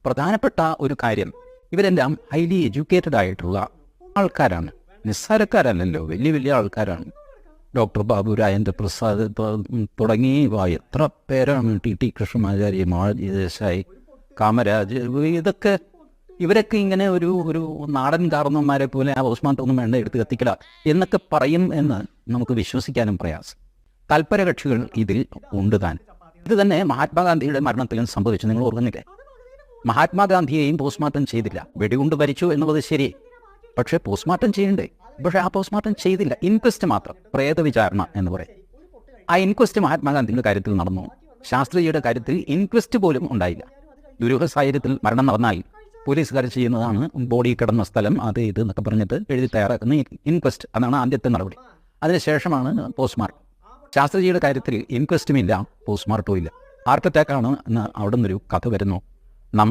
പ്രധാനപ്പെട്ട ഒരു കാര്യം, ഇവരെല്ലാം ഹൈലി എഡ്യൂക്കേറ്റഡ് ആയിട്ടുള്ള ആൾക്കാരാണ്, നിസ്സാരക്കാരല്ലല്ലോ, വലിയ വലിയ ആൾക്കാരാണ്. ഡോക്ടർ ബാബു രാജേന്ദ്ര പ്രസാദ് തുടങ്ങി എത്ര പേരാണ്, ടി കൃഷ്ണമാചാരി, മാളജി ദേശായി, കാമരാജ്, ഇവരൊക്കെ ഇങ്ങനെ ഒരു നാടൻ കാരണവന്മാരെ പോലെ ആ പോസ്റ്റ്മോർട്ടം വേണ്ട എടുത്ത് കത്തിക്കല എന്നൊക്കെ പറയും എന്ന് നമുക്ക് വിശ്വസിക്കാനും പ്രയാസം. തൽപരകക്ഷികൾ ഇതിൽ ഉണ്ട് താൻ. ഇത് തന്നെ മഹാത്മാഗാന്ധിയുടെ മരണത്തിലും സംഭവിച്ചു. നിങ്ങൾ ഓർക്കുന്നില്ലേ? മഹാത്മാഗാന്ധിയെയും പോസ്റ്റ്മോർട്ടം ചെയ്തില്ല. വെടികൊണ്ട് മരിച്ചു എന്നുള്ളത് ശരി, പക്ഷേ പോസ്റ്റ്മോർട്ടം ചെയ്യണ്ടേ? പക്ഷേ ആ പോസ്റ്റ്മോർട്ടം ചെയ്തില്ല. ഇൻക്വസ്റ്റ് മാത്രം, പ്രേത വിചാരണ എന്ന് പറയും. ആ ഇൻക്വസ്റ്റ് മഹാത്മാഗാന്ധിയുടെ കാര്യത്തിൽ നടന്നു. ശാസ്ത്രിജിയുടെ കാര്യത്തിൽ ഇൻക്വസ്റ്റ് പോലും ഉണ്ടായില്ല. ദുരൂഹ സാഹചര്യത്തിൽ മരണം നടന്നാൽ പോലീസുകാർ ചെയ്യുന്നതാണ് ബോഡി കിടന്ന സ്ഥലം അത് ഇത് എന്നൊക്കെ പറഞ്ഞിട്ട് എഴുതി തയ്യാറാക്കുന്ന ഇൻക്വസ്റ്റ്. അതാണ് ആദ്യത്തെ നടപടി. അതിനുശേഷമാണ് പോസ്റ്റ്മോർട്ടം. ശാസ്ത്രിജിയുടെ കാര്യത്തിൽ ഇൻക്വസ്റ്റും ഇല്ല, പോസ്റ്റ്മോർട്ടവും ഇല്ല. ഹാർട്ട് അറ്റാക്കാണ് എന്ന് അവിടെ നിന്നൊരു കഥ വരുന്നു.